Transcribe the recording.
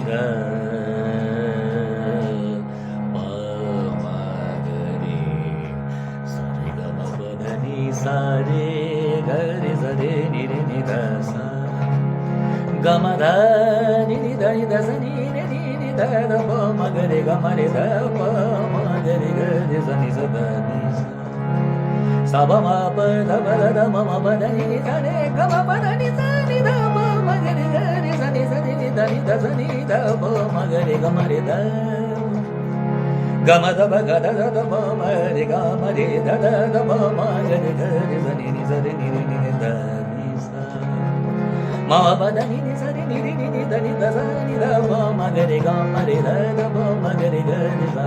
ಗ ಮ ಮ ಗ ರಿ ಸರಿ ಗ ಮ ಪ the ni sa re ga re sa re ni re ni da sa ಗ ಮ the ni ni da ni da sa ni re ni ni da da pa ma ga re ga ma re da pa ma ga re sa ni sa da ni sa sa ba ma pa da ba da da ma ma pa da ni ni sa re ga ma pa da ni sa ni da pa ma ga re sa ni ni da ni da sa ni da pa ma ga re ga ma re da ga ma da ba ga da da da pa ma re ga ma re da da da pa ma ga re sa ni sa re ni ni da ni sa ma pa da ni sa re ni ni da ni da sa ni da pa ma ga re ga ma re da da pa ma ga re sa